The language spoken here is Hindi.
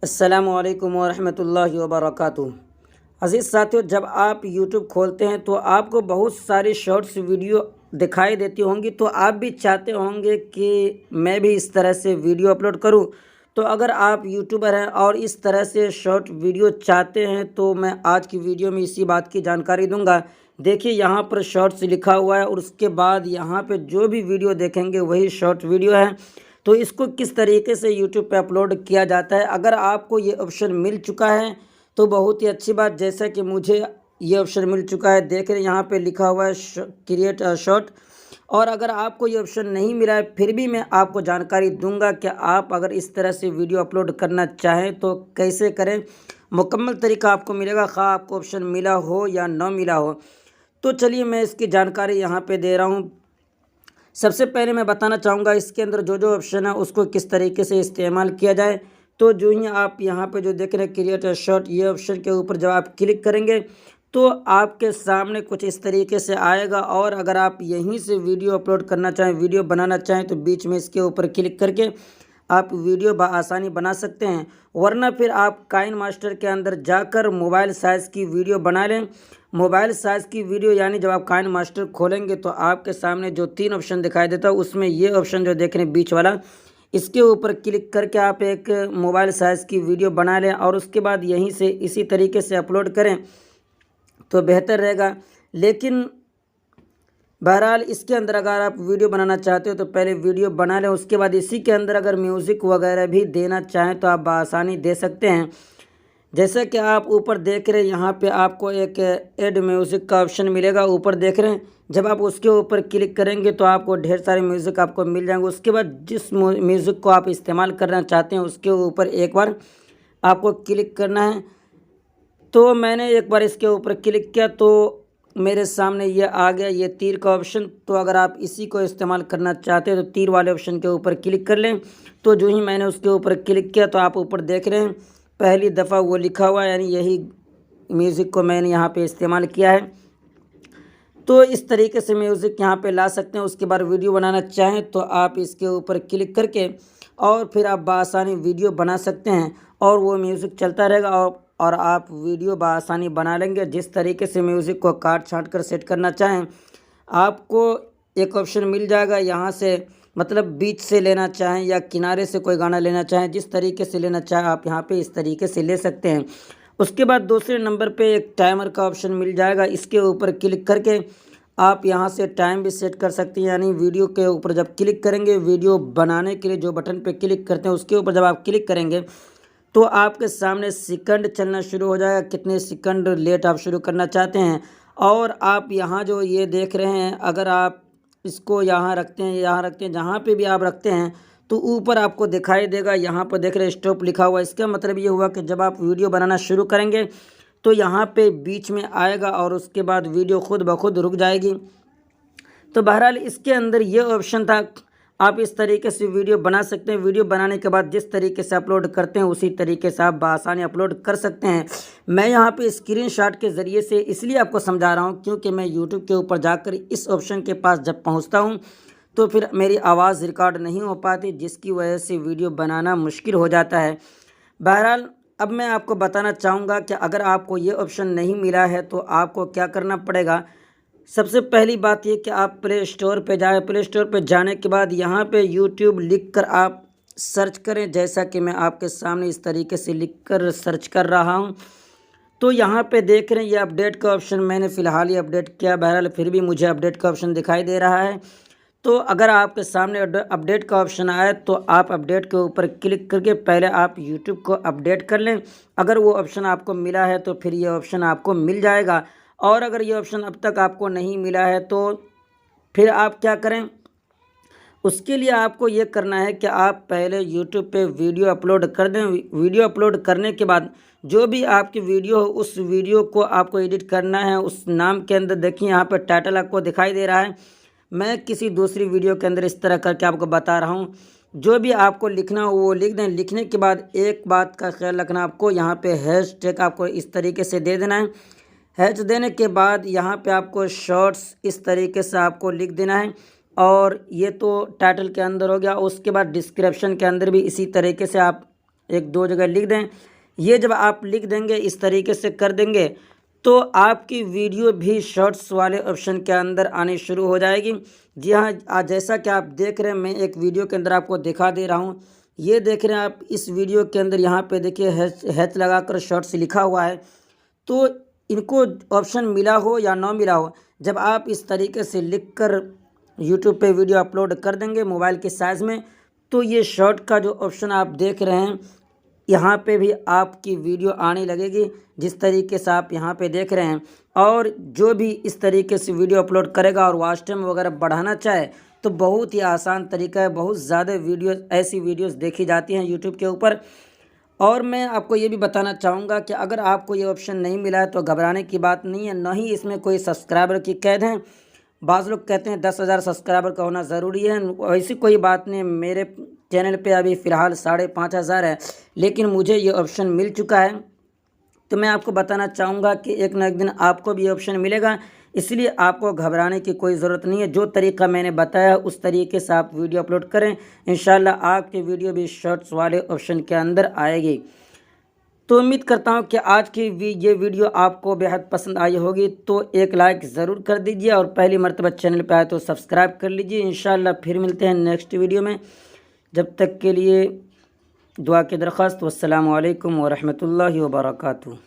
अस्सलामुअलैकुम वरहमतुल्लाहि वबरकातुहू। अज़ीज़ साथियों, जब आप YouTube खोलते हैं तो आपको बहुत सारी शॉर्ट्स वीडियो दिखाई देती होंगी, तो आप भी चाहते होंगे कि मैं भी इस तरह से वीडियो अपलोड करूं। तो अगर आप यूट्यूबर हैं और इस तरह से शॉर्ट वीडियो चाहते हैं तो मैं आज की वीडियो में इसी बात की जानकारी दूंगा। देखिए, यहाँ पर शॉर्ट्स लिखा हुआ है और उसके बाद यहाँ पे जो भी वीडियो देखेंगे वही शॉर्ट वीडियो है। तो इसको किस तरीके से यूट्यूब पे अपलोड किया जाता है, अगर आपको ये ऑप्शन मिल चुका है तो बहुत ही अच्छी बात। जैसा कि मुझे ये ऑप्शन मिल चुका है, देख रहे हैं यहाँ पे लिखा हुआ है क्रिएट शॉर्ट। और अगर आपको ये ऑप्शन नहीं मिला है फिर भी मैं आपको जानकारी दूंगा कि आप अगर इस तरह से वीडियो अपलोड करना चाहें तो कैसे करें। मुकम्मल तरीका आपको मिलेगा, खा आपको ऑप्शन मिला हो या न मिला हो। तो चलिए मैं इसकी जानकारी यहाँ पे दे रहा हूँ। सबसे पहले मैं बताना चाहूँगा इसके अंदर जो जो ऑप्शन है उसको किस तरीके से इस्तेमाल किया जाए। तो जो ही आप यहाँ पे जो देख रहे हैं क्रिएट शॉर्ट, ये ऑप्शन के ऊपर जब आप क्लिक करेंगे तो आपके सामने कुछ इस तरीके से आएगा। और अगर आप यहीं से वीडियो अपलोड करना चाहें, वीडियो बनाना चाहें, तो बीच में इसके ऊपर क्लिक करके आप वीडियो बआसानी बना सकते हैं। वरना फिर आप काइन मास्टर के अंदर जाकर मोबाइल साइज़ की वीडियो बना लें। मोबाइल साइज़ की वीडियो यानी जब आप काइन मास्टर खोलेंगे तो आपके सामने जो 3 ऑप्शन दिखाई देता है उसमें ये ऑप्शन जो देख रहे हैं बीच वाला, इसके ऊपर क्लिक करके आप एक मोबाइल साइज़ की वीडियो बना लें और उसके बाद यहीं से इसी तरीके से अपलोड करें तो बेहतर रहेगा। लेकिन बहरहाल इसके अंदर अगर आप वीडियो बनाना चाहते हो तो पहले वीडियो बना लें, उसके बाद इसी के अंदर अगर म्यूज़िक वगैरह भी देना चाहें तो आप बआसानी दे सकते हैं। जैसे कि आप ऊपर देख रहे हैं यहाँ पे आपको एक ऐड म्यूज़िक का ऑप्शन मिलेगा, ऊपर देख रहे हैं। जब आप उसके ऊपर क्लिक करेंगे तो आपको ढेर सारे म्यूज़िक आपको मिल जाएंगे। उसके बाद जिस म्यूज़िक को आप इस्तेमाल करना चाहते हैं उसके ऊपर एक बार आपको क्लिक करना है। तो मैंने एक बार इसके ऊपर क्लिक किया तो मेरे सामने ये आ गया, ये तीर का ऑप्शन। तो अगर आप इसी को इस्तेमाल करना चाहते हैं तो तीर वाले ऑप्शन के ऊपर क्लिक कर लें। तो जो ही मैंने उसके ऊपर क्लिक किया तो आप ऊपर देख रहे हैं पहली दफ़ा वो लिखा हुआ है, यानी यही म्यूज़िक को मैंने यहाँ पे इस्तेमाल किया है। तो इस तरीके से म्यूज़िक यहाँ पे ला सकते हैं। उसके बाद वीडियो बनाना चाहें तो आप इसके ऊपर क्लिक करके और फिर आप बआसानी वीडियो बना सकते हैं और वो म्यूज़िक चलता रहेगा और आप वीडियो बआसानी बना लेंगे। जिस तरीके से म्यूज़िक को काट छाँट कर सेट करना चाहें आपको एक ऑप्शन मिल जाएगा यहाँ से, मतलब बीच से लेना चाहें या किनारे से कोई गाना लेना चाहें, जिस तरीके से लेना चाहें आप यहाँ पे इस तरीके से ले सकते हैं। उसके बाद दूसरे नंबर पे एक टाइमर का ऑप्शन मिल जाएगा, इसके ऊपर क्लिक करके आप यहाँ से टाइम भी सेट कर सकते हैं। यानी वीडियो के ऊपर जब क्लिक करेंगे, वीडियो बनाने के लिए जो बटन पे क्लिक करते हैं उसके ऊपर जब आप क्लिक करेंगे तो आपके सामने सेकंड चलना शुरू हो जाएगा, कितने सेकंड लेट आप शुरू करना चाहते हैं। और आप यहाँ जो ये देख रहे हैं, अगर आप इसको यहाँ रखते हैं, यहाँ रखते हैं, जहाँ पे भी आप रखते हैं तो ऊपर आपको दिखाई देगा। यहाँ पर देख रहे हैं स्टॉप लिखा हुआ। इसका मतलब ये हुआ कि जब आप वीडियो बनाना शुरू करेंगे तो यहाँ पे बीच में आएगा और उसके बाद वीडियो खुद ब खुद रुक जाएगी। तो बहरहाल इसके अंदर ये ऑप्शन था, आप इस तरीके से वीडियो बना सकते हैं। वीडियो बनाने के बाद जिस तरीके से अपलोड करते हैं उसी तरीके से आप बआसानी अपलोड कर सकते हैं। मैं यहाँ पे स्क्रीनशॉट के ज़रिए से इसलिए आपको समझा रहा हूँ क्योंकि मैं YouTube के ऊपर जाकर इस ऑप्शन के पास जब पहुँचता हूँ तो फिर मेरी आवाज़ रिकॉर्ड नहीं हो पाती, जिसकी वजह से वीडियो बनाना मुश्किल हो जाता है। बहरहाल अब मैं आपको बताना चाहूँगा कि अगर आपको ये ऑप्शन नहीं मिला है तो आपको क्या करना पड़ेगा। सबसे पहली बात ये कि आप प्ले स्टोर पे जाएँ। प्ले स्टोर पे जाने के बाद यहाँ पे YouTube लिख कर आप सर्च करें, जैसा कि मैं आपके सामने इस तरीके से लिख कर सर्च कर रहा हूँ। तो यहाँ पे देख रहे हैं ये अपडेट का ऑप्शन, मैंने फ़िलहाल ये अपडेट किया, बहरहाल फिर भी मुझे अपडेट का ऑप्शन दिखाई दे रहा है। तो अगर आपके सामने अपडेट का ऑप्शन आए तो आप अपडेट के ऊपर क्लिक करके पहले आप YouTube को अपडेट कर लें। अगर वो ऑप्शन आपको मिला है तो फिर ये ऑप्शन आपको मिल जाएगा, और अगर ये ऑप्शन अब तक आपको नहीं मिला है तो फिर आप क्या करें। उसके लिए आपको ये करना है कि आप पहले YouTube पे वीडियो अपलोड कर दें। वीडियो अपलोड करने के बाद जो भी आपकी वीडियो हो उस वीडियो को आपको एडिट करना है। उस नाम के अंदर देखिए यहाँ पर टाइटल आपको दिखाई दे रहा है। मैं किसी दूसरी वीडियो के अंदर इस तरह करके आपको बता रहा हूँ। जो भी आपको लिखना हो वो लिख दें। लिखने के बाद एक बात का ख्याल रखना, आपको यहाँ पे हैशटैग आपको इस तरीके से दे देना है। हैश देने के बाद यहाँ पे आपको शॉर्ट्स इस तरीके से आपको लिख देना है, और ये तो टाइटल के अंदर हो गया। उसके बाद डिस्क्रिप्शन के अंदर भी इसी तरीके से आप एक दो जगह लिख दें। ये जब आप लिख देंगे, इस तरीके से कर देंगे, तो आपकी वीडियो भी शॉर्ट्स वाले ऑप्शन के अंदर आनी शुरू हो जाएगी। जी हाँ, आज जैसा कि आप देख रहे हैं, मैं एक वीडियो के अंदर आपको दिखा दे रहा हूँ। ये देख रहे हैं आप, इस वीडियो के अंदर यहाँ पे देखिए हैच लगाकर शॉर्ट्स लिखा हुआ है। तो इनको ऑप्शन मिला हो या ना मिला हो, जब आप इस तरीके से लिखकर यूट्यूब पे वीडियो अपलोड कर देंगे मोबाइल के साइज़ में, तो ये शॉर्ट का जो ऑप्शन आप देख रहे हैं, यहाँ पे भी आपकी वीडियो आने लगेगी जिस तरीके से आप यहाँ पे देख रहे हैं। और जो भी इस तरीके से वीडियो अपलोड करेगा और वॉच टाइम वगैरह बढ़ाना चाहे, तो बहुत ही आसान तरीका है। बहुत ज़्यादा वीडियोस, ऐसी वीडियोस देखी जाती हैं यूट्यूब के ऊपर। और मैं आपको ये भी बताना चाहूँगा कि अगर आपको ये ऑप्शन नहीं मिला है तो घबराने की बात नहीं है, ना ही इसमें कोई सब्सक्राइबर की कैद है। बाज़ लोग कहते हैं 10,000 सब्सक्राइबर का होना ज़रूरी है, ऐसी कोई बात नहीं। मेरे चैनल पे अभी फ़िलहाल 5,500 है, लेकिन मुझे ये ऑप्शन मिल चुका है। तो मैं आपको बताना चाहूँगा कि एक ना एक दिन आपको भी ये ऑप्शन मिलेगा, इसलिए आपको घबराने की कोई ज़रूरत नहीं है। जो तरीका मैंने बताया उस तरीके से आप वीडियो अपलोड करें, इंशाल्लाह आपकी वीडियो भी शॉर्ट्स वाले ऑप्शन के अंदर आएगी। तो उम्मीद करता हूँ कि आज की ये वीडियो आपको बेहद पसंद आई होगी। तो एक लाइक ज़रूर कर दीजिए और पहली मर्तबा चैनल पे आए तो सब्सक्राइब कर लीजिए। इंशाल्लाह फिर मिलते हैं नेक्स्ट वीडियो में। जब तक के लिए दुआ की दरख्वास्त। वस्सलामु अलैकुम वरहमतुल्लाहि वबरकातुहू।